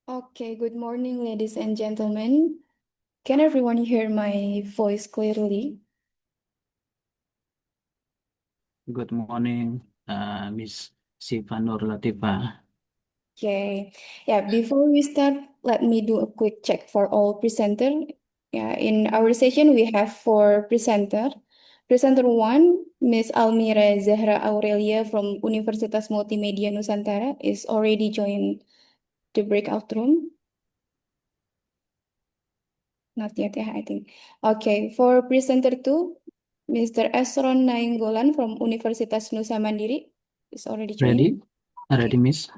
Okay, good morning, ladies and gentlemen. Can everyone hear my voice clearly? Good morning, Miss Siva Nur Latifah. Okay, yeah, before we start, let me do a quick check for all presenter. Yeah, in our session, we have four presenter. Presenter one, Miss Almira Zahra Aurelia from Universitas Multimedia Nusantara is already joined the breakout room. Not yet, yeah, I think. Okay, for presenter two, Mr. Esron Nainggolan from Universitas Nusa Mandiri is already joined. Ready? Ready, Okay. Miss?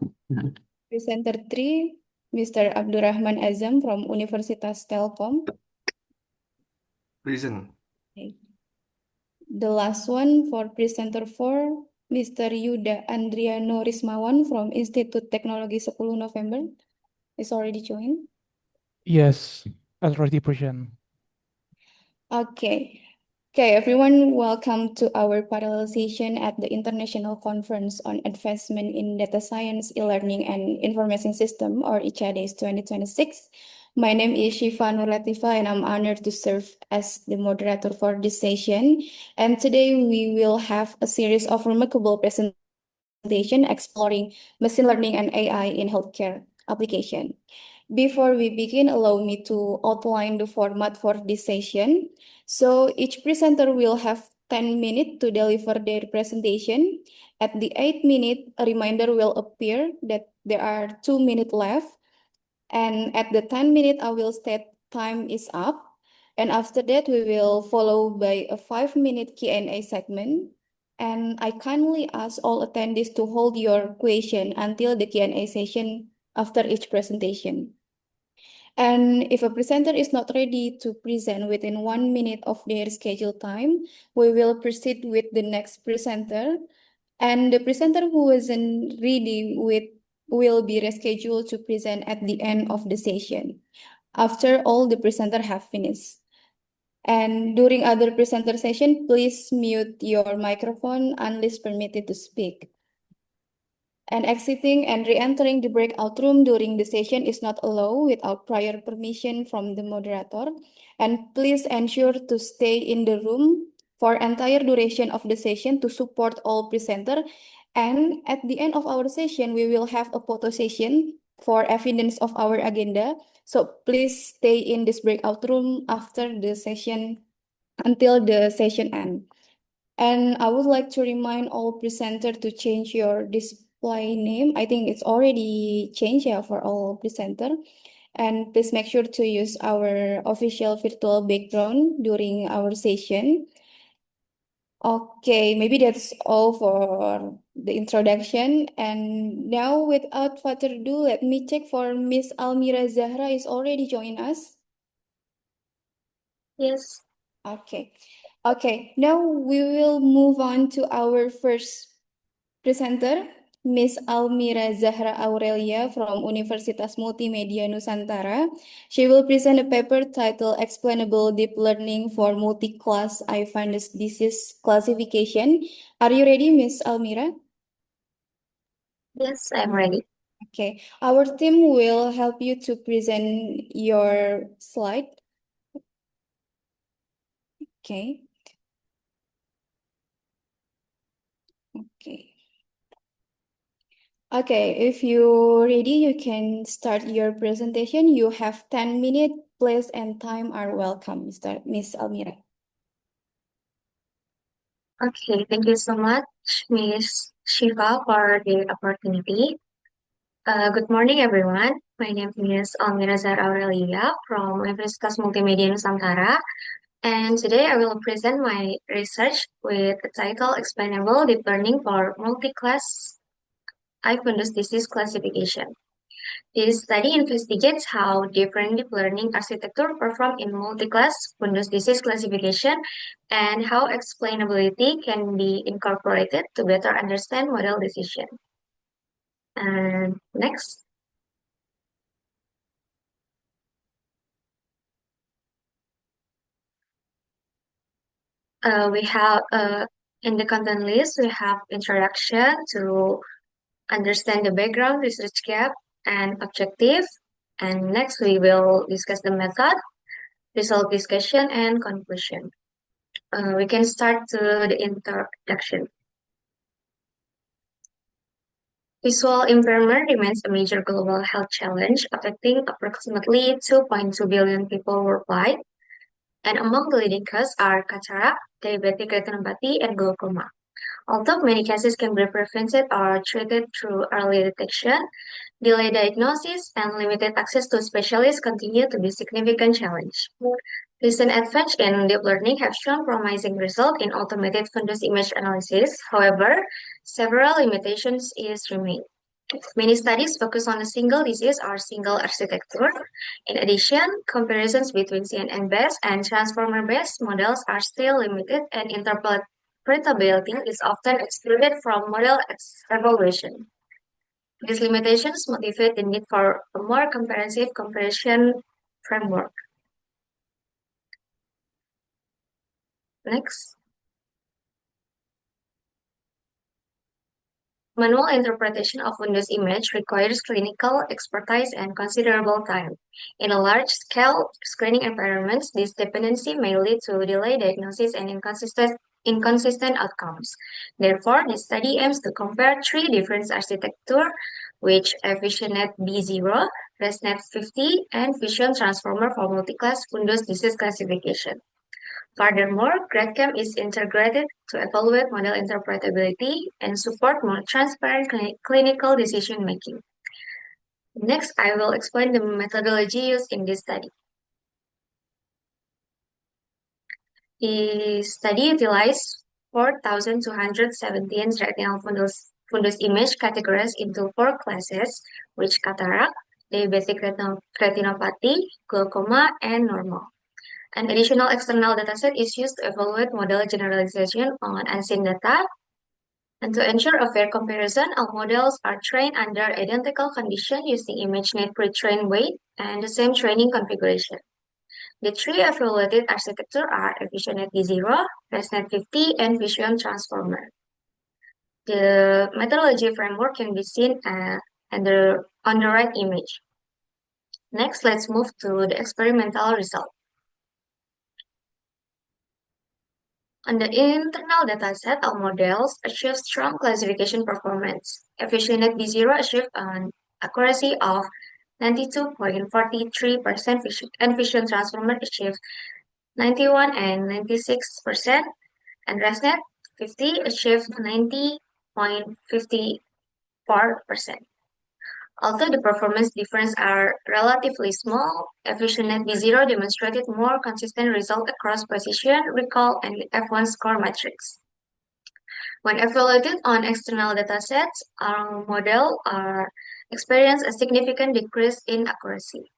Presenter three, Mr. Abdurrahman Azam from Universitas Telkom. Present. Okay. The last one for presenter four, Mr. Yuda Andriano Rismawan from Institut Teknologi 10 November is already joined. Yes, already present. Okay. Okay, everyone, welcome to our parallel session at the International Conference on Advancement in Data Science, E-Learning, and Information System, or ICADES 2026. My name is Shifa Nur Latifah, and I'm honored to serve as the moderator for this session. And today we will have a series of remarkable presentation exploring machine learning and AI in healthcare application. Before we begin, allow me to outline the format for this session. So each presenter will have 10 minutes to deliver their presentation. At the 8th minute, a reminder will appear that there are 2 minutes left. And at the 10 minute, I will state time is up. And after that, we will follow by a 5-minute Q&A segment. And I kindly ask all attendees to hold your question until the Q&A session after each presentation. And if a presenter is not ready to present within 1 minute of their scheduled time, we will proceed with the next presenter. And the presenter who isn't ready will be rescheduled to present at the end of the session, after all the presenter have finished. And during other presenter session, please mute your microphone unless permitted to speak. And exiting and re-entering the breakout room during the session is not allowed without prior permission from the moderator. And please ensure to stay in the room for entire duration of the session to support all presenter. And at the end of our session, we will have a photo session for evidence of our agenda. So please stay in this breakout room after the session until the session ends. And I would like to remind all presenter to change your display name. I think it's already changed, yeah, for all presenter. And please make sure to use our official virtual background during our session. Okay, maybe that's all for the introduction. And now, without further ado, let me check for Miss Almira Zahra is already joining us. Yes. Okay. Okay, now we will move on to our first presenter, Miss Almira Zahra Aurelia from Universitas Multimedia Nusantara. She will present a paper titled Explainable Deep Learning for Multi-Class iFindus Disease Classification. Are you ready, Miss Almira? Yes, I'm ready. Okay, our team will help you to present your slide. Okay. Okay. Okay, if you're ready, you can start your presentation. You have 10 minutes. Place and time are welcome, Miss Almira. Okay, thank you so much, Miss Shiva, for the opportunity. Good morning, everyone. My name is Almira Zahra Aurelia from Universitas Multimedia Nusantara, and today I will present my research with the title Explainable Deep Learning for Multi-Class iFundus Disease Classification. This study investigates how different deep learning architecture perform in multi-class fundus disease classification and how explainability can be incorporated to better understand model decision. And next. We have in the content list, we have introduction to understand the background, research gap, and objective. And next, we will discuss the method, result discussion, and conclusion. We can start to the introduction. Visual impairment remains a major global health challenge, affecting approximately 2.2 billion people worldwide. And among the leading causes are cataract, diabetic retinopathy, and glaucoma. Although many cases can be prevented or treated through early detection, delayed diagnosis and limited access to specialists continue to be a significant challenge. Recent advances in deep learning have shown promising results in automated fundus image analysis. However, several limitations remain. Many studies focus on a single disease or single architecture. In addition, comparisons between CNN-based and transformer-based models are still limited, and interpretability is often excluded from model evaluation. These limitations motivate the need for a more comprehensive comparison framework. Next. Manual interpretation of fundus image requires clinical expertise and considerable time. In a large-scale screening environment, this dependency may lead to delayed diagnosis and inconsistent outcomes. Therefore, this study aims to compare three different architectures, which are VisionNet B0, ResNet 50, and Vision Transformer for multi-class fundus disease classification. Furthermore, GradCam is integrated to evaluate model interpretability and support more transparent clinical decision-making. Next, I will explain the methodology used in this study. The study utilized 4,217 retinal fundus image categorized into 4 classes, which cataract, diabetic retinopathy, glaucoma, and normal. An additional external dataset is used to evaluate model generalization on unseen data. And to ensure a fair comparison, all models are trained under identical conditions using ImageNet pre-trained weight and the same training configuration. The three evaluated architectures are VisionNet B0, ResNet 50, and Vision Transformer. The methodology framework can be seen on the right image. Next, let's move to the experimental result. On the internal dataset, our models achieve strong classification performance. VisionNet B0 achieved an accuracy of 92.43%, and Vision Transformer achieved 91 and 96%, and ResNet 50 achieved 90.54%. Although the performance differences are relatively small, VisionNet B0 demonstrated more consistent results across position, recall, and F1 score metrics. When evaluated on external datasets, our model experienced a significant decrease in accuracy.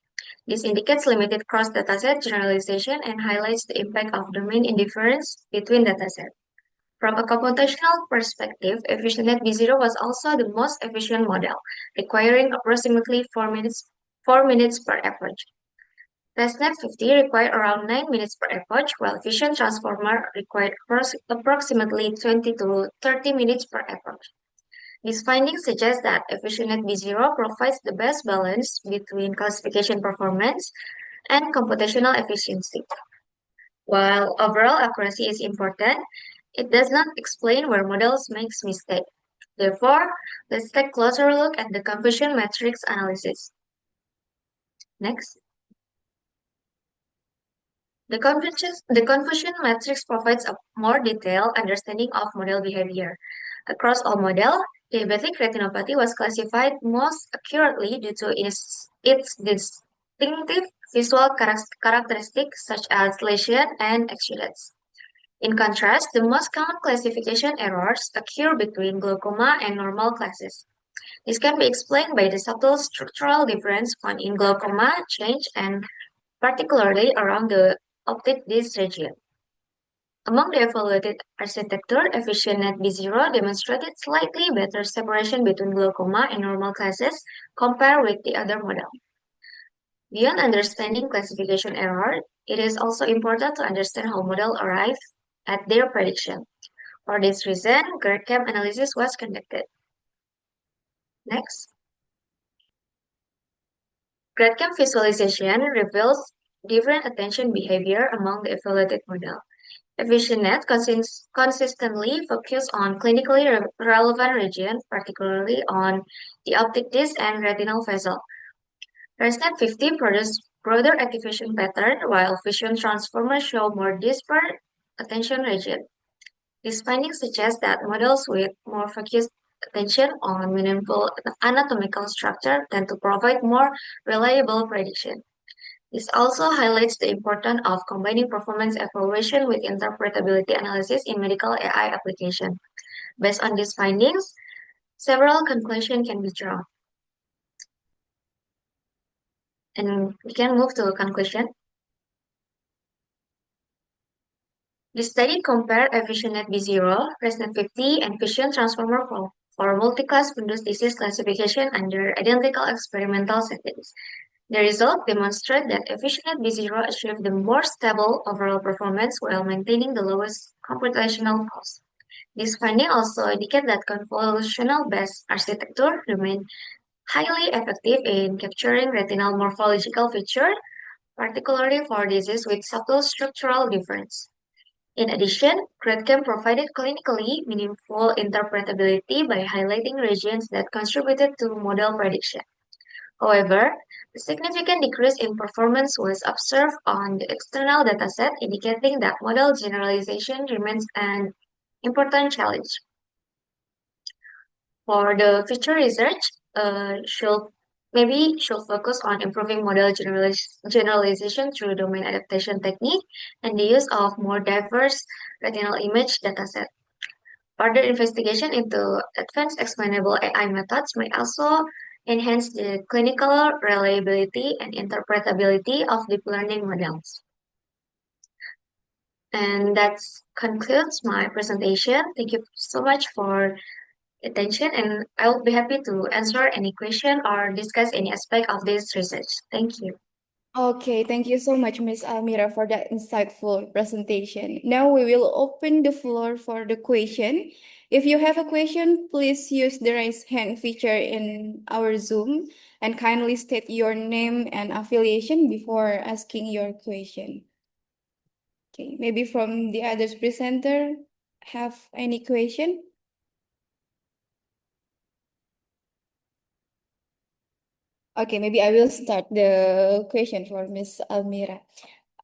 This indicates limited cross-dataset generalization and highlights the impact of domain indifference between datasets. From a computational perspective, VisionNet B0 was also the most efficient model, requiring approximately 4 minutes per epoch. ResNet 50 required around 9 minutes per epoch, while Vision Transformer required approximately 20 to 30 minutes per epoch. These findings suggest that VisionNet B0 provides the best balance between classification performance and computational efficiency. While overall accuracy is important, it does not explain where models make mistakes. Therefore, let's take a closer look at the confusion matrix analysis. Next. The confusion matrix provides a more detailed understanding of model behavior. Across all models, diabetic retinopathy was classified most accurately due to its distinctive visual characteristics such as lesion and exudates. In contrast, the most common classification errors occur between glaucoma and normal classes. This can be explained by the subtle structural difference found in glaucoma change and particularly around the optic disc region. Among the evaluated architecture, VisionNet B0 demonstrated slightly better separation between glaucoma and normal classes compared with the other model. Beyond understanding classification error, it is also important to understand how models arrive at their prediction. For this reason, GradCam analysis was conducted. Next. GradCam visualization reveals different attention behavior among the evaluated model. EfficientNet consistently focus on clinically relevant region, particularly on the optic disc and retinal vessel. ResNet 50 produces broader activation pattern, while Vision Transformer show more disparate attention region. These findings suggest that models with more focused attention on meaningful anatomical structure tend to provide more reliable prediction. This also highlights the importance of combining performance evaluation with interpretability analysis in medical AI application. Based on these findings, several conclusions can be drawn. And we can move to a conclusion. The study compared EfficientNet B0, ResNet 50, and Vision Transformer for multi-class Windows disease classification under identical experimental settings. The result demonstrates that EfficientNet B0 achieved the more stable overall performance while maintaining the lowest computational cost. This finding also indicates that convolutional-based architecture remain highly effective in capturing retinal morphological features, particularly for diseases with subtle structural difference. In addition, GradCam provided clinically meaningful interpretability by highlighting regions that contributed to model prediction. However, a significant decrease in performance was observed on the external dataset, indicating that model generalization remains an important challenge. For the future research, should focus on improving model generalization through domain adaptation technique and the use of more diverse retinal image dataset. Further investigation into advanced explainable AI methods may also enhance the clinical reliability and interpretability of deep learning models. And that concludes my presentation. Thank you so much for attention, and I will be happy to answer any question or discuss any aspect of this research. Thank you. Okay, thank you so much, Ms. Almira, for that insightful presentation. Now we will open the floor for the question. If you have a question, please use the raise hand feature in our Zoom and kindly state your name and affiliation before asking your question. Okay, maybe from the others presenter, have any question? Okay, maybe I will start the question for Ms. Almira.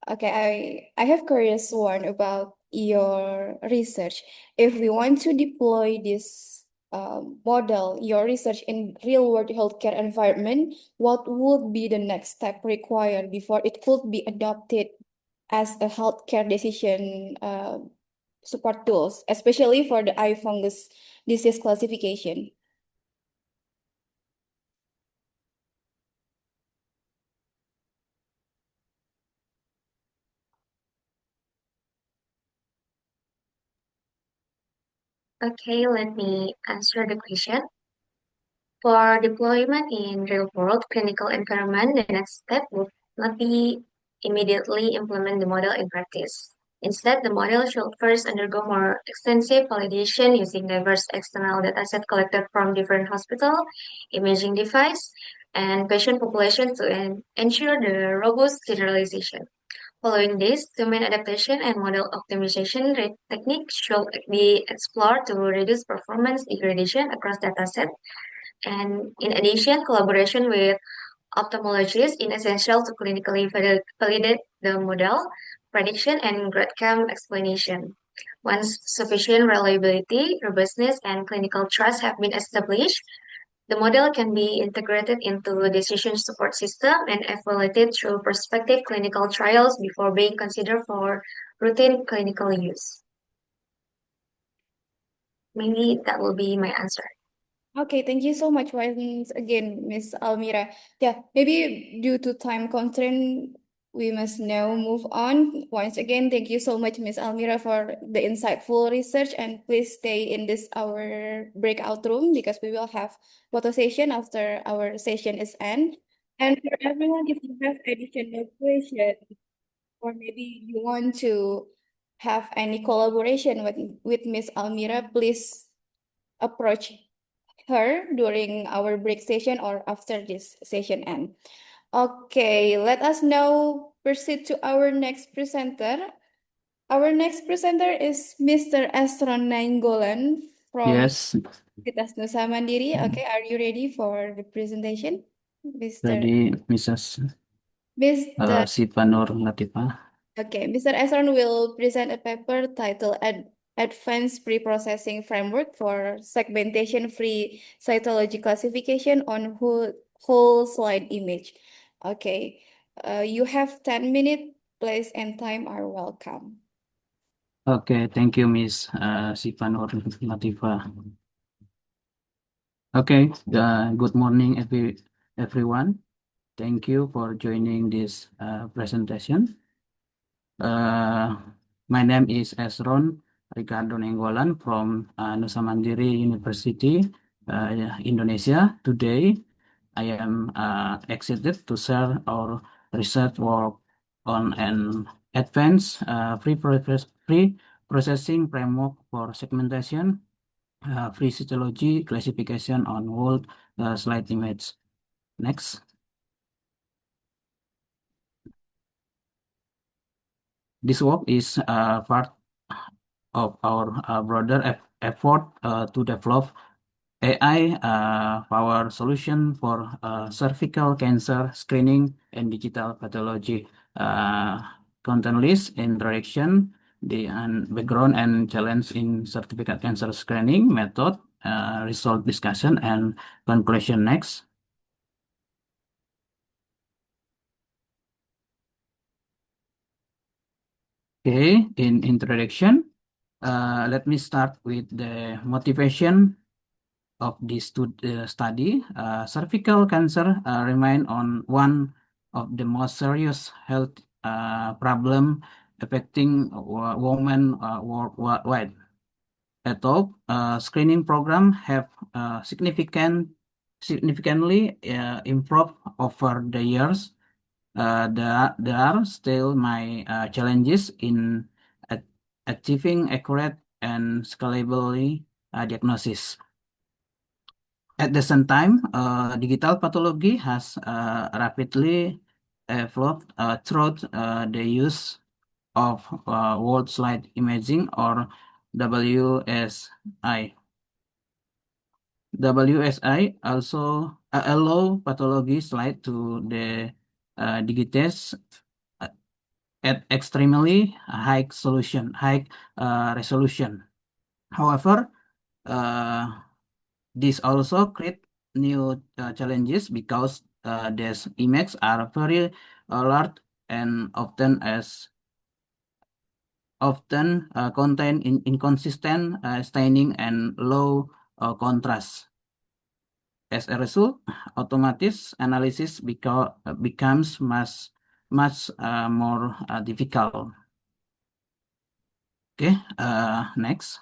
Okay, I have curious one about your research. If we want to deploy this model, your research in real-world healthcare environment, what would be the next step required before it could be adopted as a healthcare decision support tools, especially for the eye fungus disease classification? Okay, let me answer the question. For deployment in real-world clinical environment, the next step would not be immediately implement the model in practice. Instead, the model should first undergo more extensive validation using diverse external dataset collected from different hospital, imaging device, and patient population to ensure the robust generalization. Following this, domain adaptation and model optimization techniques should be explored to reduce performance degradation across dataset. And in addition, collaboration with ophthalmologists is essential to clinically validate the model, prediction, and GradCam explanation. Once sufficient reliability, robustness, and clinical trust have been established, the model can be integrated into a decision support system and evaluated through prospective clinical trials before being considered for routine clinical use. Maybe that will be my answer. Okay, thank you so much once again, Ms. Almira. Yeah, maybe due to time constraint, we must now move on. Once again, thank you so much, Ms. Almira, for the insightful research, and please stay in this our breakout room because we will have photo session after our session is end. And for everyone, if you have additional questions, or maybe you want to have any collaboration with Ms. Almira, please approach her during our break session or after this session end. Okay, let us now proceed to our next presenter. Our next presenter is Mr. Astron Nainggolan from Yes, Universitas Nusa Mandiri. Okay, are you ready for the presentation? Mr. ready, Mrs. Mr. Siva Nur Latifah. Okay, Mr. Esron will present a paper titled Advanced Pre-Processing Framework for Segmentation-Free Cytology Classification on Whole Slide Image. Okay, you have 10 minutes. Place and time are welcome. Okay, thank you, Miss Siva Nur Latifah. Okay, good morning, everyone. Thank you for joining this presentation. My name is Esron Ricardo Nainggolan from Nusa Mandiri University, Indonesia. Today, I am excited to share our research work on an advanced pre-processing framework for segmentation, free cytology classification on whole slide image. Next. This work is part of our broader effort to develop AI power solution for cervical cancer screening and digital pathology. Content list, introduction, the background and challenge in cervical cancer screening method, result discussion, and conclusion next. Okay, in introduction, let me start with the motivation of this study. Cervical cancer remain on one of the most serious health problem affecting women worldwide. Although screening program have significantly improved over the years, there are still my challenges in a- achieving accurate and scalability diagnosis. At the same time, digital pathology has rapidly evolved through the use of whole slide imaging or WSI. WSI also allow pathology slide to the digitize at extremely high resolution. However, this also create new challenges because these images are very large and often contain inconsistent staining and low contrast. As a result, automatic analysis becomes much more difficult. Okay, next.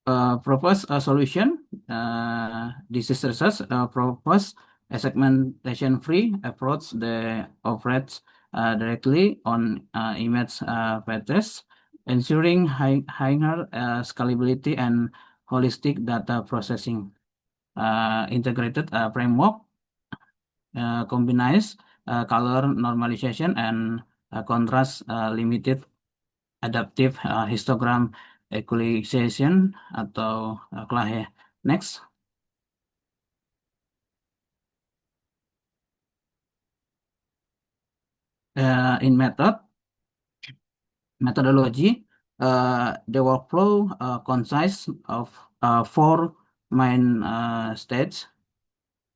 Propose a solution. This is research propose a segmentation-free approach that operates directly on image patterns, ensuring higher scalability and holistic data processing. Integrated framework combines color normalization and contrast limited adaptive histogram equalization atau CLAHE. Next. In methodology, the workflow consists of four main stages.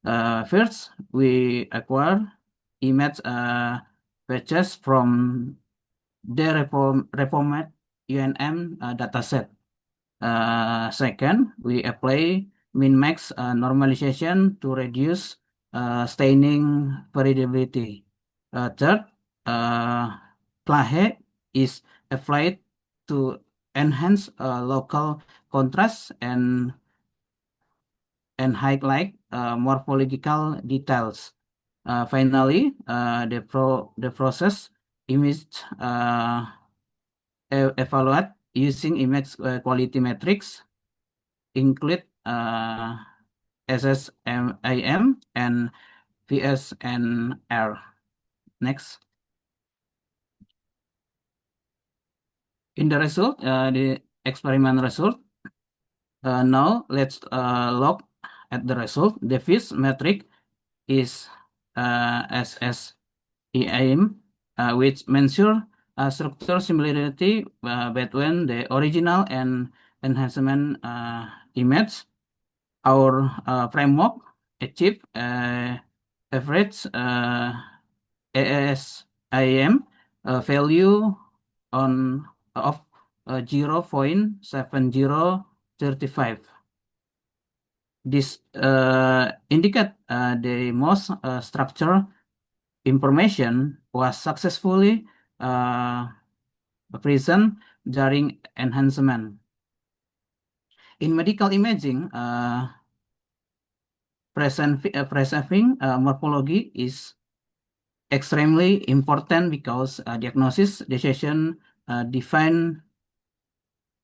First, we acquire image patches from the reformat UNM dataset. Second, we apply min-max normalization to reduce staining variability. Third, CLAHE is applied to enhance local contrast and highlight morphological details. Finally, the process image evaluate using image quality metrics include SSIM and VSNR. Next. In the result, the experiment result. Now let's look at the result. The FIS metric is SSIM, which measure structural similarity between the original and enhancement image. Our framework achieved average ASIM value of 0.7035. This indicate the most structural information was successfully present during enhancement. In medical imaging, preserving morphology is extremely important because diagnosis decision depend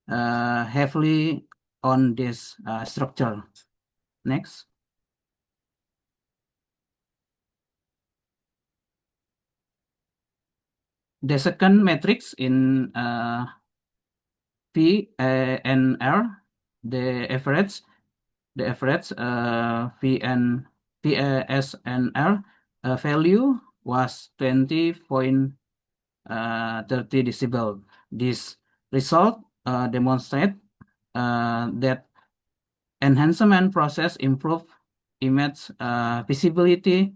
heavily on this structure. Next. The second matrix in VNR, the average VSNR value was 20.30 decibel. This result demonstrate that enhancement process improve image visibility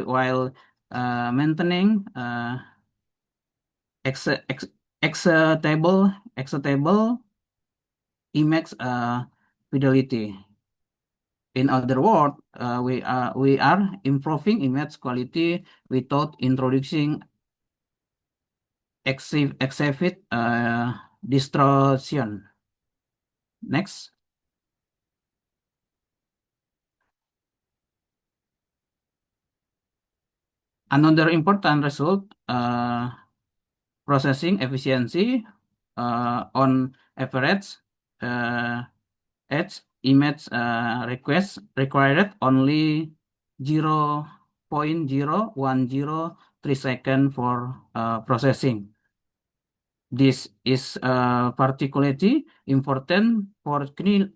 while maintaining acceptable image fidelity. In other words, we are improving image quality without introducing excessive distortion. Next. Another important result, processing efficiency on average, each image request required only 0.0103 seconds for processing. This is particularly important for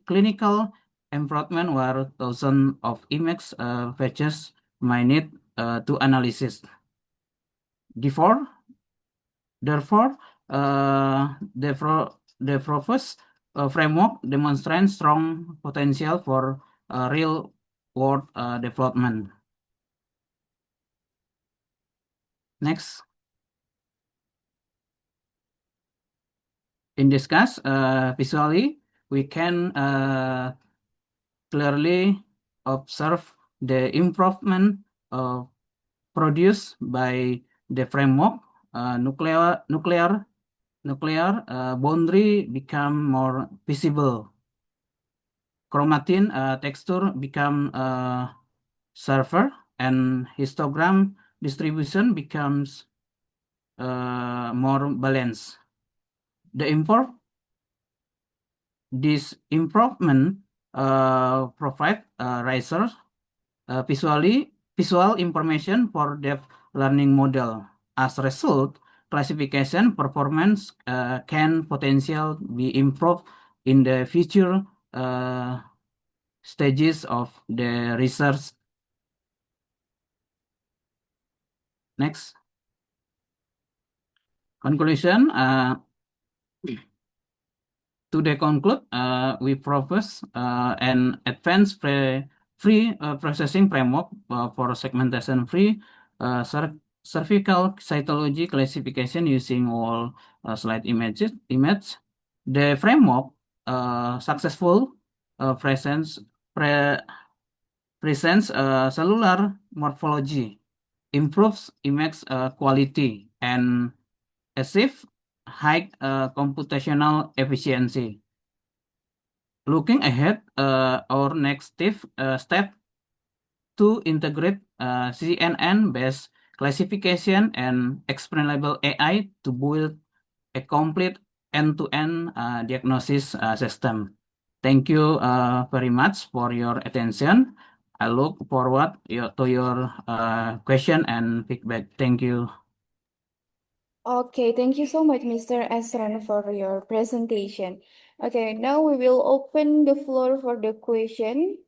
clinical improvement where thousands of image batches might need to analysis. Therefore, the proposed framework demonstrates strong potential for real-world development. Next. In this case, visually, we can clearly observe the improvement produced by the framework. Nuclear boundary become more visible. Chromatin texture become sharper, and histogram distribution becomes more balanced. This improvement provide research visual information for deep learning model. As a result, classification performance can potentially be improved in the future stages of the research. Next. Conclusion. To conclude, we propose an advanced free processing framework for segmentation-free cervical cytology classification using all slide image. The framework successful presents cellular morphology, improves image quality, and achieves high computational efficiency. Looking ahead, our next step to integrate CNN-based classification and explainable AI to build a complete end-to-end diagnosis system. Thank you very much for your attention. I look forward to your question and feedback. Thank you. Okay, thank you so much, Mr. Esran, for your presentation. Okay, now we will open the floor for the question.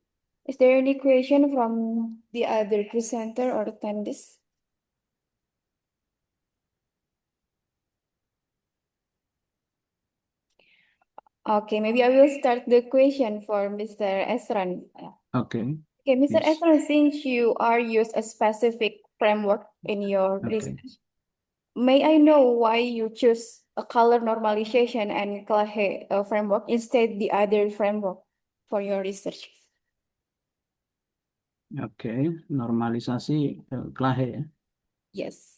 Is there any question from the other presenter or attendees? Okay, maybe I will start the question for Mr. Esran. Okay. Okay, Mr. Yes. Esran, since you are use a specific framework in your Okay. research, may I know why you choose a color normalization and Clahe framework instead the other framework for your research? Oke, normalisasi Clahe ya. Yes.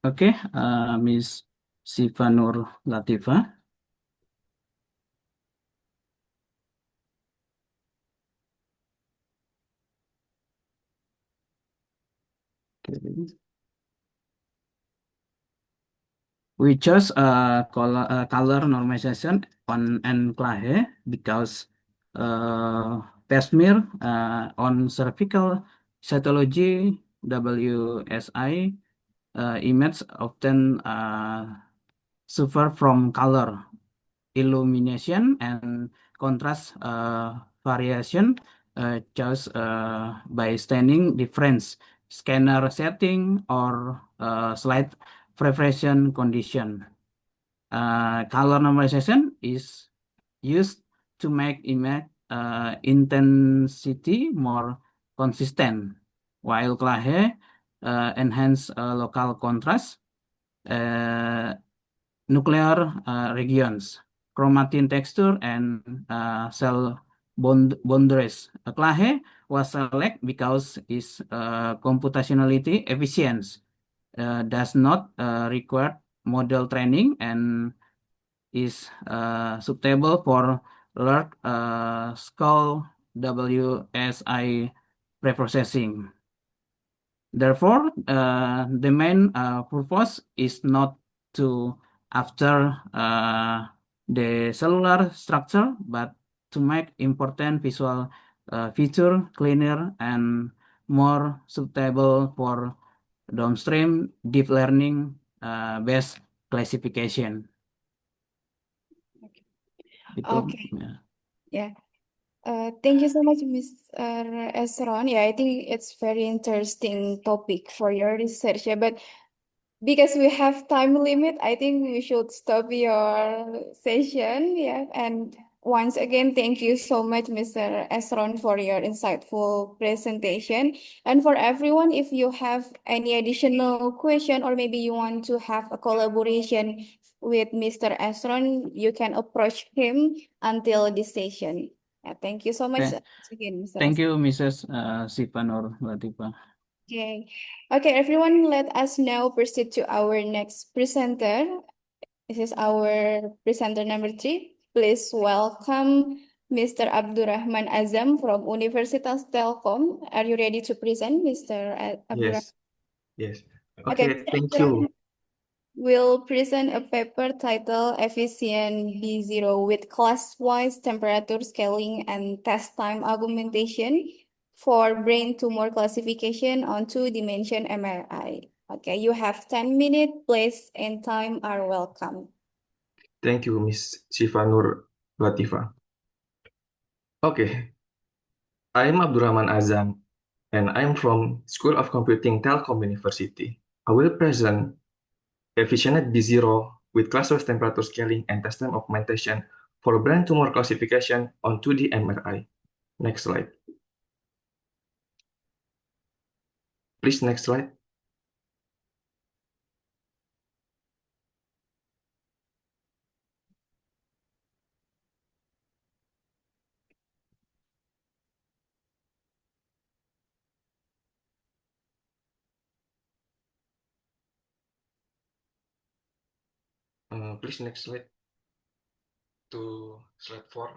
Oke, Miss Siva Nur Latifah. Oke. We chose color normalization on Clahe because Peshmir on cervical cytology WSI image often suffer from color illumination and contrast variation caused by staining difference, scanner setting, or slight preparation condition. Color normalization is used to make image intensity more consistent, while Clahe enhance local contrast. Nuclear regions, chromatin texture, and cell boundaries. Clahe was selected because its computationality efficient, does not require model training, and is suitable for large scale WSI preprocessing. Therefore, the main purpose is not to after the cellular structure, but to make important visual feature cleaner and more suitable for downstream deep learning based classification. Itu, Okay. ya. Yeah. Thank you so much, Mr. Esron. Yeah, I think it's very interesting topic for your research. Yeah, but because we have time limit, I think we should stop your session. Yeah, and once again, thank you so much, Mr. Esron, for your insightful presentation. And for everyone, if you have any additional question or maybe you want to have a collaboration with Mr. Esron, you can approach him until this session. Yeah, thank you so much Okay. once again, Mr. Thank Esron. you, Mrs. Siva Nur Latifah. Okay. Okay, everyone, let us now proceed to our next presenter. This is our presenter number 3. Please welcome Mr. Abdurrahman Azam from Universitas Telkom. Are you ready to present, Mr. Abdurrahman? Yes, yes. Okay, Okay, Mr. thank Abdurrahman you. will present a paper titled Efficient B0 with class-wise temperature scaling and test time augmentation for brain tumor classification on two-dimension MRI. Okay, you have 10 minutes. Place and time are welcome. Thank you, Miss Siva Nur Latifah. Okay, I'm Abdurrahman Azam, and I'm from School of Computing Telkom University. I will present Efficient B0 with class-wise temperature scaling and test time augmentation for brain tumor classification on 2D MRI. Next slide. Please, next slide. Please, next slide. to slide 4.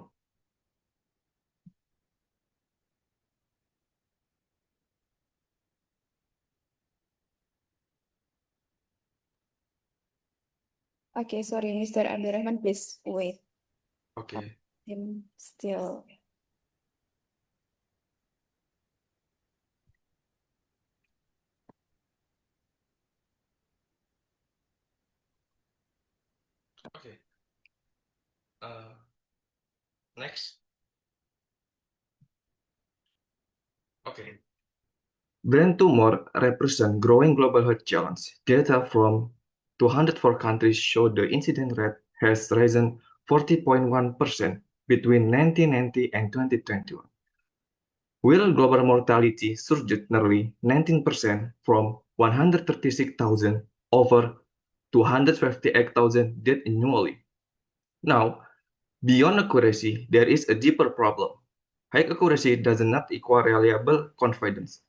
Okay, sorry, Mr. Abdurrahman, please wait. Okay. Him still. Okay. Next. Okay. Brain tumor represent growing global health challenge. Data from 204 countries show the incidence rate has risen 40.1% between 1990 and 2021. While global mortality surged nearly 19% from 136,000 over 258,000 deaths annually. Now, beyond accuracy, there is a deeper problem. High accuracy does not equal reliable confidence.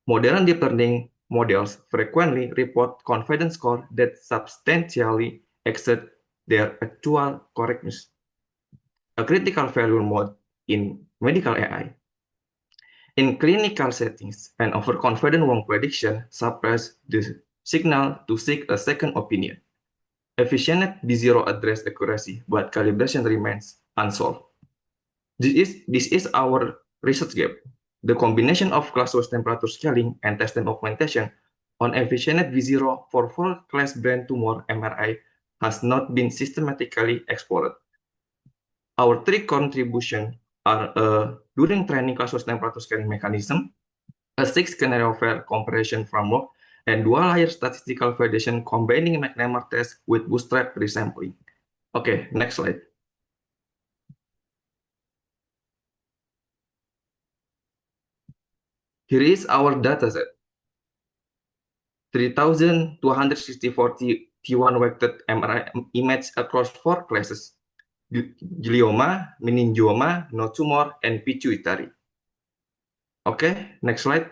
Modern deep learning models frequently report confidence scores that substantially exceed their actual correctness. A critical failure mode in medical AI. In clinical settings, an overconfident wrong prediction suppresses the signal to seek a second opinion. Efficient B0 address accuracy, but calibration remains unsolved. This is our research gap. The combination of class-wise temperature scaling and test time augmentation on efficient V0 for full-class brain tumor MRI has not been systematically explored. Our three contributions are during training class-wise temperature scaling mechanism, a 6-scenario fair comparison framework, and dual-layer statistical validation combining McNamara test with bootstrap resampling. Okay, next slide. Here is our dataset. 3,264 T1 weighted MRI image across 4 classes: glioma, meningioma, no tumor, and pituitary. Okay, next slide.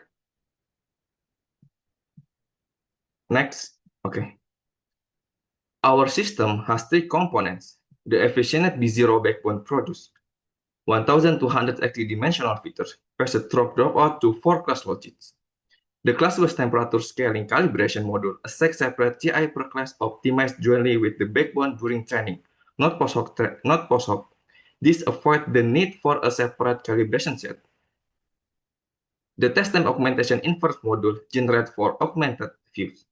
Next. Okay. Our system has 3 components. The efficient B0 backbone produce 1,280 dimensional features, phased dropout to 4 class logics. The class-wise temperature scaling calibration module, a 6 separate TI per class optimized jointly with the backbone during training, not post-hoc. This avoids the need for a separate calibration set. The test time augmentation inverse module generates 4 augmented views.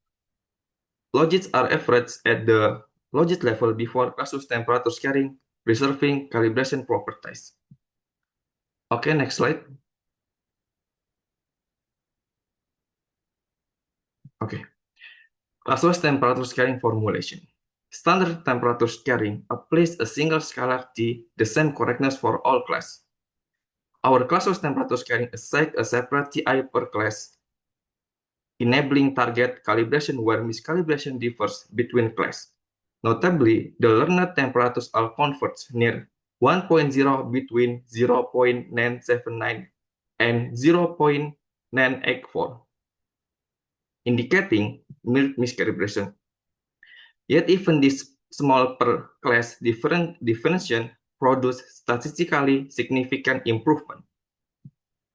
Logics are averaged at the logit level before class-wise temperature scaling, preserving calibration properties. Okay, next slide. Okay. Class-wise temperature scaling formulation. Standard temperature scaling applies a single scalar T, the same correctness for all class. Our class-wise temperature scaling assigns a separate TI per class, enabling target calibration where miscalibration differs between class. Notably, the learned temperatures are converged near 1.0 between 0.979 and 0.984, indicating mild miscalibration. Yet even this small per class differentiation produce statistically significant improvement.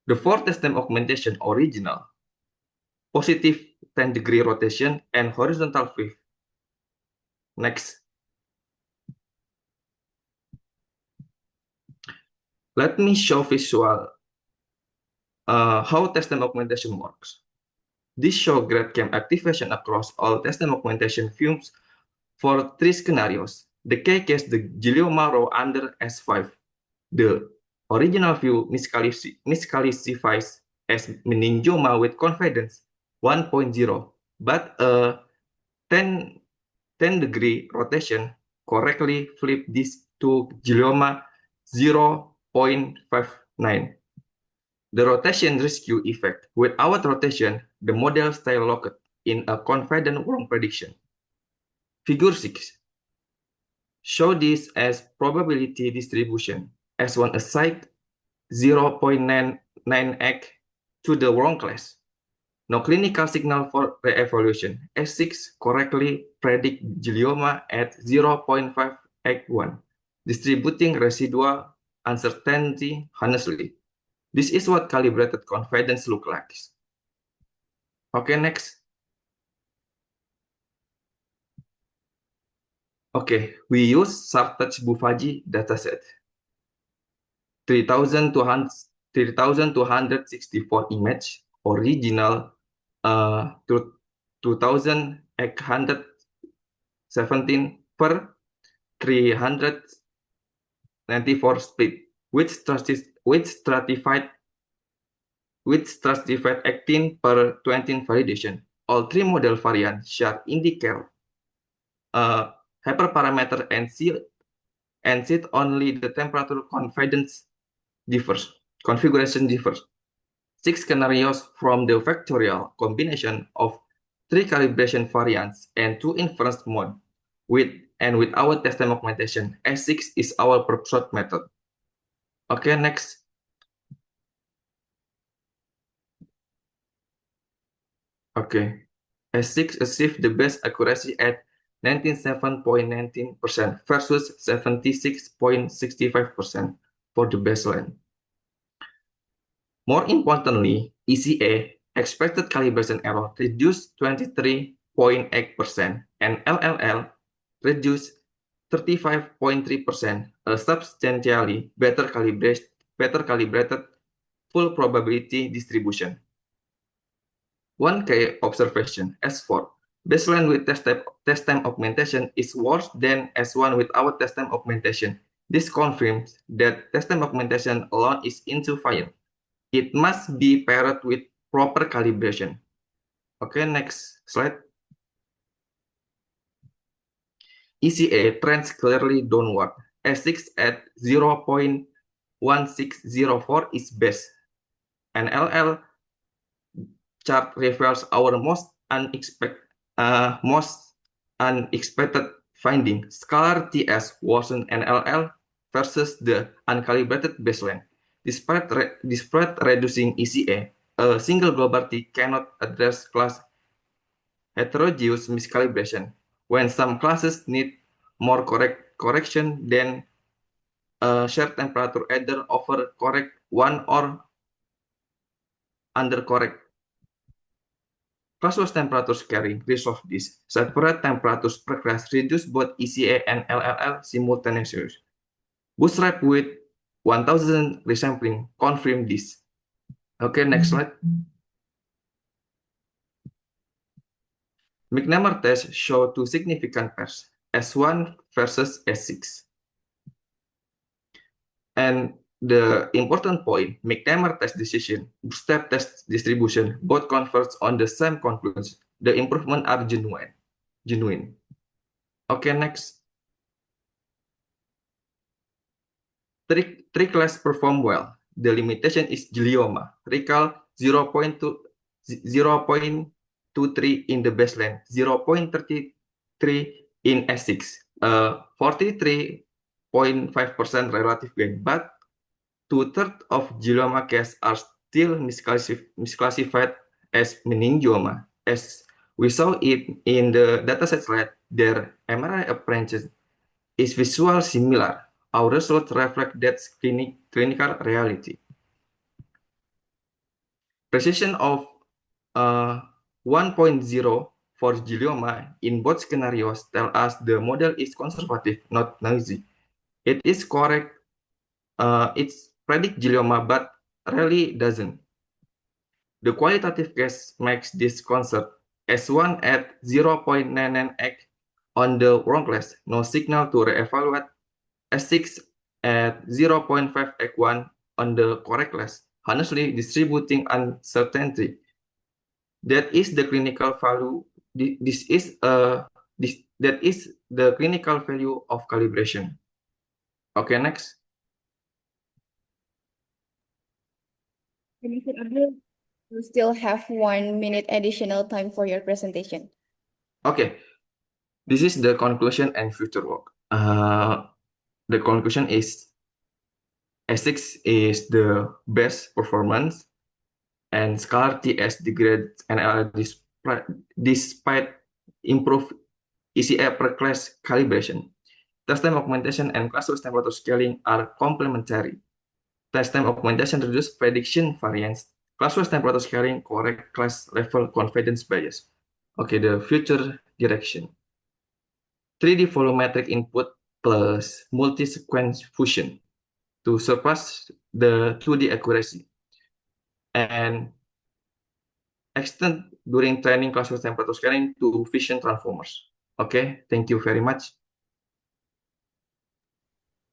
The 4 test time augmentation original, positive 10-degree rotation, and horizontal wave. Next. Let me show visual how test time augmentation works. This shows GradCam activation across all test time augmentation fumes for 3 scenarios. The case the glioma row under S5. The original view misclassifies as meningioma with confidence 1.0, but a 10-degree rotation correctly flipped this to glioma 0.59. The rotation rescue effect. Without rotation, the model stays locked in a confident wrong prediction. Figure 6 show this as probability distribution. S1 assign 0.99x to the wrong class. No clinical signal for re-evaluation. S6 correctly predict glioma at 0.5x1. distributing residual uncertainty honestly. This is what calibrated confidence looks like. Okay, next. Okay, we use Sartaj-Bufaji dataset. 3,264 image, original 2,817 per 394 split, with stratified 18 per 20 validation. All three model variants share indicate hyperparameter and sit only the temperature configuration differs. 6 scenarios from the factorial combination of 3 calibration variants and 2 inference mode with our test time augmentation. S6 is our preferred method. Okay, next. Okay, S6 achieved the best accuracy at 97.19% versus 76.65% for the baseline. More importantly, ECA, expected calibration error, reduced 23.8%, and LLL reduced 35.3%, a substantially better calibrated full probability distribution. One key observation, S4, baseline with test time augmentation is worse than S1 without test time augmentation. This confirms that test time augmentation alone is insufficient. It must be paired with proper calibration. Okay, next slide. ECA trends clearly downward. S6 at 0.1604 is best. And LL chart reveals our most unexpected finding. Scalar TS worsened NLL versus the uncalibrated baseline. Despite reducing ECA, a single global T cannot address class heterogeneous miscalibration. When some classes need more correction than a shared temperature, either overcorrect one or undercorrect. Classless temperature scaling resolve this. Separate temperatures per class reduce both ECA and LLL simultaneously. Bootstrap with 1000 resampling confirm this. Okay, next slide. McNamara test show two significant pairs, S1 versus S6. And the important point, McNamara test decision, bootstrap test distribution, both converge on the same conclusion. The improvements are genuine. Okay, next. Three class perform well. The limitation is glioma. Recall 0.23 in the baseline, 0.33 in S6, 43.5% relative gain, but 2/3 of glioma cases are still misclassified as meningioma. As we saw it in the dataset slide, their MRI approaches is visually similar. Our results reflect that clinical reality. Precision of 1.0 for glioma in both scenarios tell us the model is conservative, not noisy. It is correct. It's predict glioma, but rarely doesn't. The qualitative case makes this concept S1 at 0.99x on the wrong class, no signal to reevaluate. S6 at 0.5x1 on the correct class, honestly distributing uncertainty. That is the clinical value. That is the clinical value of calibration. Okay, next. Mr. Abdul, you still have 1 minute additional time for your presentation. Okay, this is the conclusion and future work. The conclusion is S6 is the best performance, and Scalar TS degrades NLL despite improved ECA per class calibration. Test time augmentation and cluster temperature scaling are complementary. Test time augmentation reduces prediction variance. Cluster temperature scaling correct class level confidence bias. Okay, the future direction. 3D volumetric input plus multi-sequence fusion to surpass the 2D accuracy and extend during training cluster temperature scaling to vision transformers. Okay, thank you very much.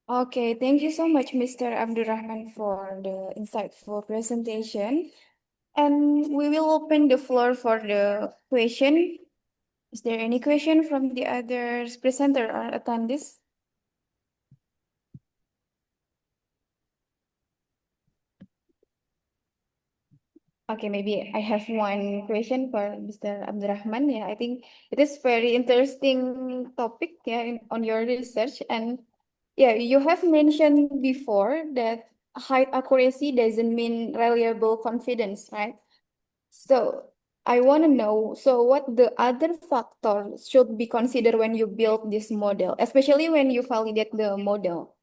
Okay, thank you so much, Mr. Abdurrahman, for the insightful presentation. And we will open the floor for the question. Is there any question from the other presenter or attendees? Okay, maybe I have one question for Mr. Abdurrahman. Yeah, I think it is very interesting topic, yeah, on your research. And yeah, you have mentioned before that high accuracy doesn't mean reliable confidence, right? So I want to know, so what the other factors should be considered when you build this model, especially when you validate the model?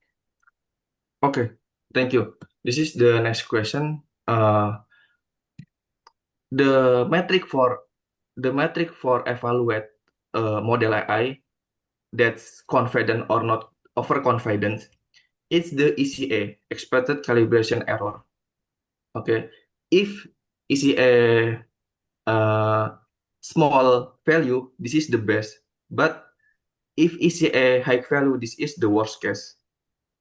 Okay, thank you. This is the next question. The metric for evaluate model AI that's confident or not overconfident is the ECA, expected calibration error. Okay, if ECA small value, this is the best. But if ECA high value, this is the worst case.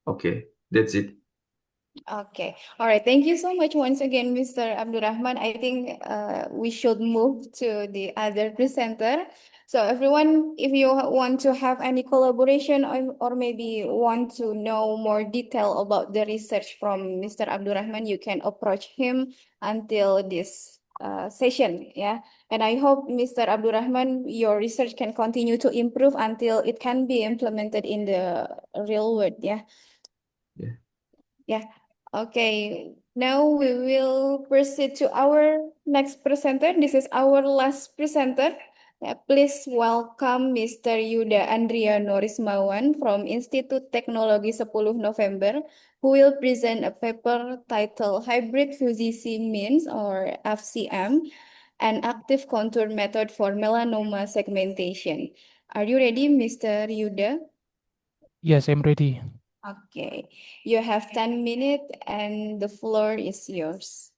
Okay, that's it. Okay. All right. Thank you so much once again, Mr. Abdurrahman. I think we should move to the other presenter. So everyone, if you want to have any collaboration or maybe want to know more detail about the research from Mr. Abdurrahman, you can approach him until this session. Yeah. And I hope, Mr. Abdurrahman, your research can continue to improve until it can be implemented in the real world. Yeah. Yeah. Yeah. Okay. Now we will proceed to our next presenter. This is our last presenter. Please welcome Mr. Yuda Andriano Rismawan from Institut Teknologi 10 November, who will present a paper titled Hybrid Fusisi Means or FCM, an active contour method for melanoma segmentation. Are you ready, Mr. Yuda? Yes, I'm ready. Okay, you have 10 minutes and the floor is yours.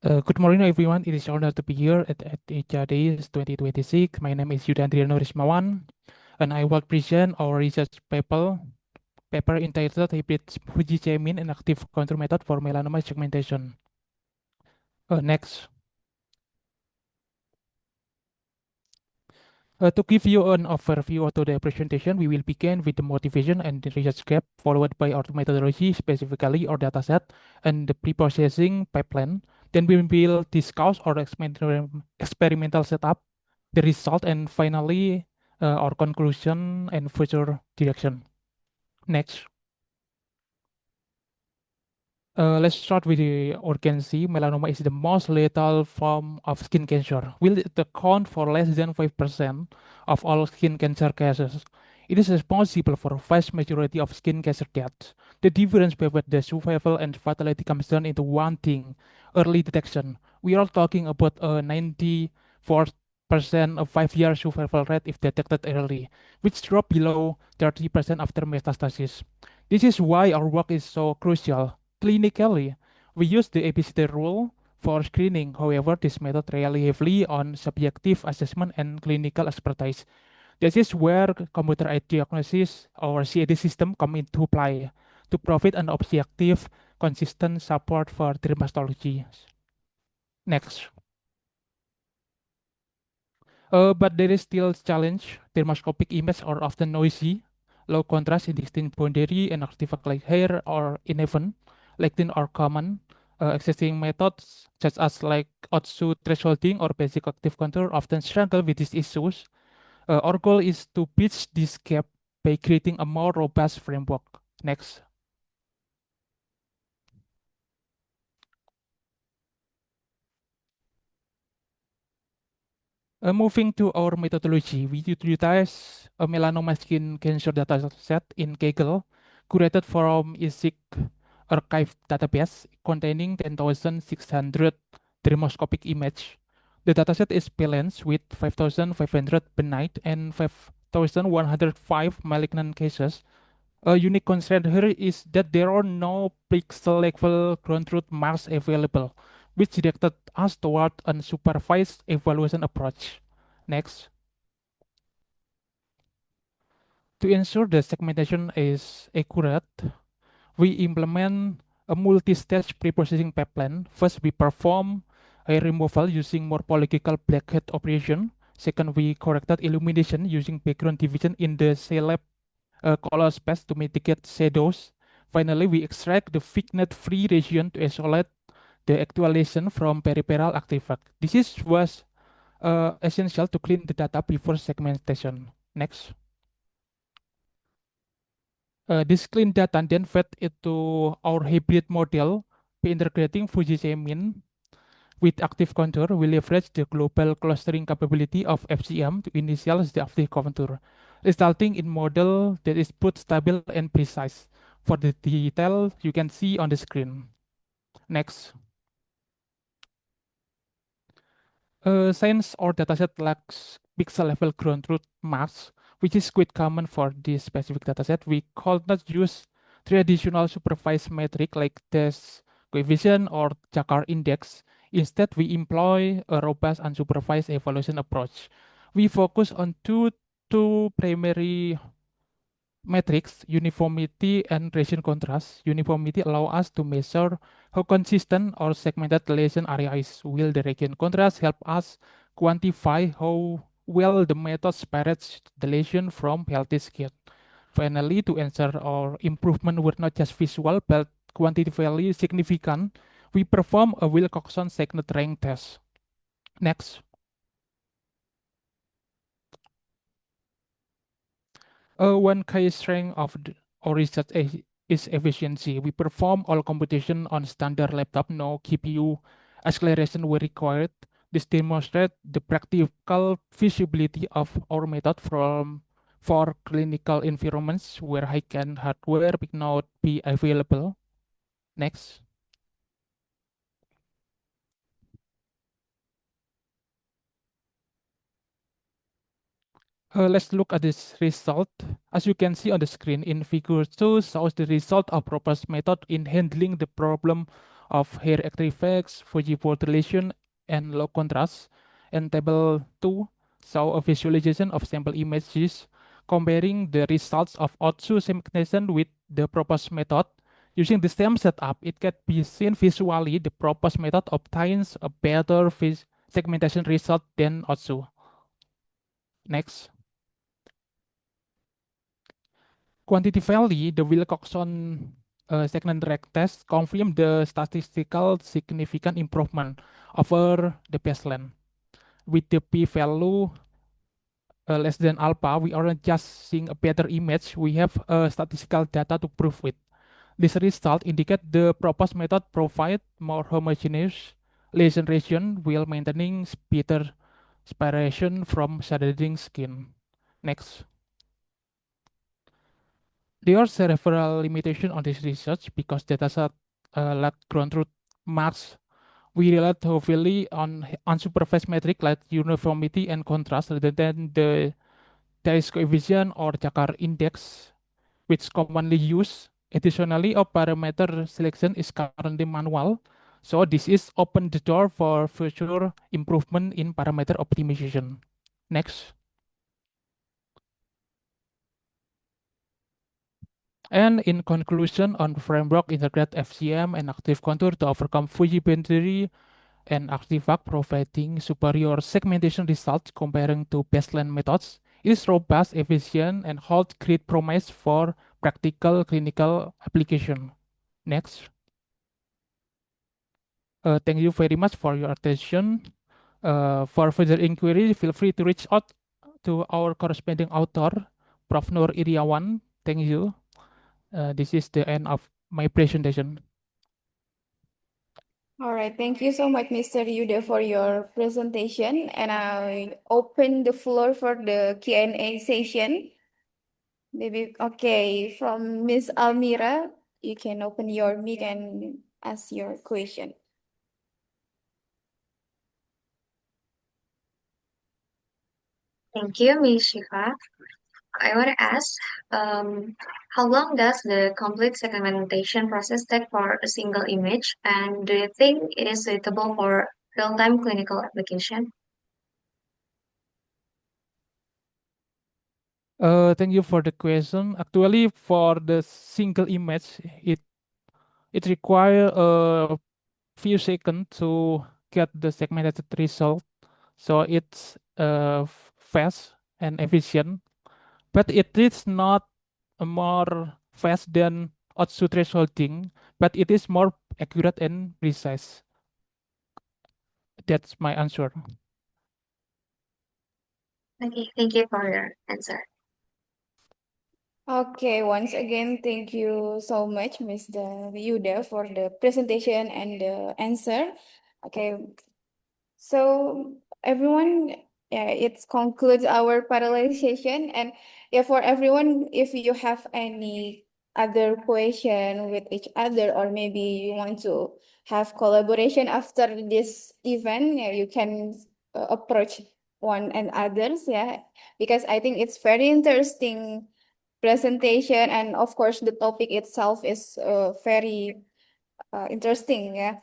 Good morning, everyone. It is an honor to be here at HRD's 2026. My name is Yudandriano Rismawan, and I will present our research paper entitled Hybrid Fujicemin and Active Control Method for Melanoma Segmentation. Next. To give you an overview of the presentation, we will begin with the motivation and the research gap, followed by our methodology, specifically our dataset, and the pre-processing pipeline. Then we will discuss our experimental setup, the result, and finally our conclusion and future direction. Next. Let's start with the urgency. Melanoma is the most lethal form of skin cancer. Will it account for less than 5% of all skin cancer cases? It is responsible for a vast majority of skin cancer deaths. The difference between the survival and fatality comes down into one thing: early detection. We are talking about a 94% of 5-year survival rate if detected early, which drop below 30% after metastasis. This is why our work is so crucial. Clinically, we use the ABCD rule for screening. However, this method relies heavily on subjective assessment and clinical expertise. This is where computer-aided diagnosis or CAD system come into play to provide an objective, consistent support for dermatology. Next. But there is still challenge. Dermoscopic images are often noisy, low contrast, indistinct boundary, and artifacts like hair or uneven, lectin are common. Existing methods such as like Otsu thresholding or basic active contour often struggle with these issues. Our goal is to bridge this gap by creating a more robust framework. Next. Moving to our methodology, we utilize a melanoma skin cancer dataset in Kaggle, curated from ISIC archive database containing 10,600 dermoscopic image. The dataset is balanced with 5,500 benign and 5,105 malignant cases. A unique constraint here is that there are no pixel level ground truth marks available, which directed us toward a supervised evaluation approach. Next. To ensure the segmentation is accurate, we implement a multi-stage pre-processing pipeline. First, we perform a removal using morphological blackhead operation. Second, we corrected illumination using background division in the CLab color space to mitigate shadows. Finally, we extract the vignette-free region to isolate the actualization from peripheral artifact. Was essential to clean the data before segmentation. Next. This clean data then fed into our hybrid model by integrating Fujisemin with active contour. We leverage the global clustering capability of FCM to initialize the active contour, resulting in model that is both stable and precise. For the detail, you can see on the screen. Next. Since our dataset lacks pixel level ground truth marks, which is quite common for this specific dataset, we could not use traditional supervised metric like test coefficient or Jakar index. Instead, we employ a robust unsupervised evaluation approach. We focus on two primary metrics, uniformity and Gaussian contrast. Uniformity allow us to measure how consistent or segmented lesion area is, while the Gaussian contrast help us quantify how well the method separates the lesion from healthy skin. Finally, to ensure our improvement were not just visual but quantitatively significant, we perform a Wilcoxon segment rank test. Next. One key strength of our research is efficiency. We perform all computation on standard laptop, no GPU acceleration were required. This demonstrates the practical feasibility of our method for clinical environments where high-end hardware may not be available. Next. Let's look at this result. As you can see on the screen, in figure 2 shows the result of proposed method in handling the problem of hair artifacts, Fuji relation, and low contrast. And table 2 show a visualization of sample images comparing the results of Otsu segmentation with the proposed method. Using the same setup, it can be seen visually the proposed method obtains a better segmentation result than Otsu. Next. Quantitatively, the Wilcoxon segment rank test confirmed the statistical significant improvement over the baseline. With the p-value less than alpha, we aren't just seeing a better image, we have statistical data to prove it. This result indicate the proposed method provide more homogeneous lesion region while maintaining better separation from shading skin. Next. There are several limitations on this research because dataset lack ground truth marks. We rely heavily on unsupervised metric like uniformity and contrast rather than the Dice coefficient or Jakar index, which commonly used. Additionally, our parameter selection is currently manual, so this is open the door for future improvement in parameter optimization. Next. And in conclusion, on framework integrate FCM and active contour to overcome Fuji boundary and artifact providing superior segmentation results comparing to baseline methods. It is robust, efficient, and holds great promise for practical clinical application. Next. Thank you very much for your attention. For further inquiry, feel free to reach out to our corresponding author Prof. Nur Iriawan. Thank you. This is the end of my presentation. All right, thank you so much, Mr. Yuda, for your presentation. And I open the floor for the Q&A session. Maybe, okay, from Miss Almira, you can open your mic and ask your question. Thank you, Ms. Shifa. I want to ask, how long does the complete segmentation process take for a single image? And do you think it is suitable for real-time clinical application? Thank you for the question. Actually, for the single image, it require a few seconds to get the segmented result. So it's fast and efficient, but it is not more fast than Otsu thresholding, but it is more accurate and precise. That's my answer. Okay, thank you for your answer. Okay, once again, thank you so much, Mr. Yuda, for the presentation and the answer. Okay, so everyone, yeah, it concludes our parallelization. And yeah, for everyone, if you have any other question with each other, or maybe you want to have collaboration after this event, yeah, you can approach one and others, yeah, because I think it's very interesting presentation, and of course the topic itself is very interesting, yeah.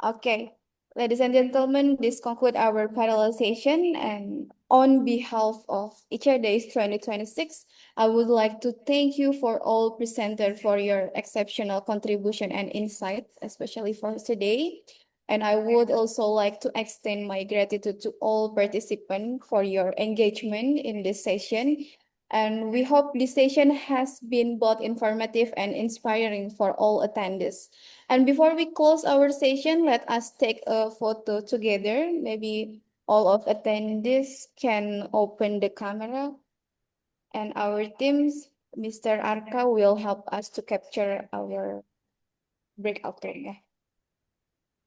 Okay, ladies and gentlemen, this conclude our parallelization, and on behalf of Each Days 2026, I would like to thank you for all presenters for your exceptional contribution and insight, especially for today. And I would also like to extend my gratitude to all participants for your engagement in this session. And we hope this session has been both informative and inspiring for all attendees. And before we close our session, let us take a photo together. Maybe all of attendees can open the camera, and our teams, Mr. Arka, will help us to capture our breakout room. Yeah.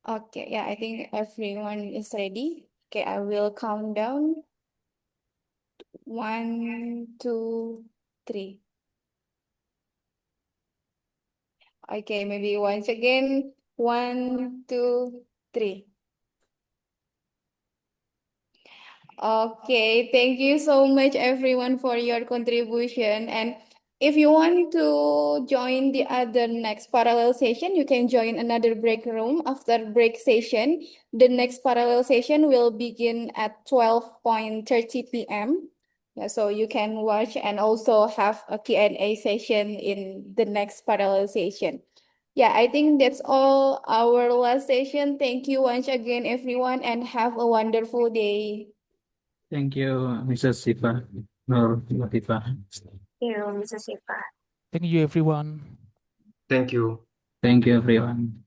Okay, yeah, I think everyone is ready. Okay, I will count down. 1, 2, 3. Okay, maybe once again. 1, 2, 3. Okay, thank you so much everyone for your contribution. And if you want to join the other next parallel session, you can join another break room after break session. The next parallel session will begin at 12:30 p.m. Yeah, so you can watch and also have a Q&A session in the next parallel session. Yeah, I think that's all our last session. Thank you once again, everyone, and have a wonderful day. Thank you, Mrs. Siva, Nur Latifah. Thank you, Mrs. Shifa. Thank you, everyone. Thank you. Thank you, everyone.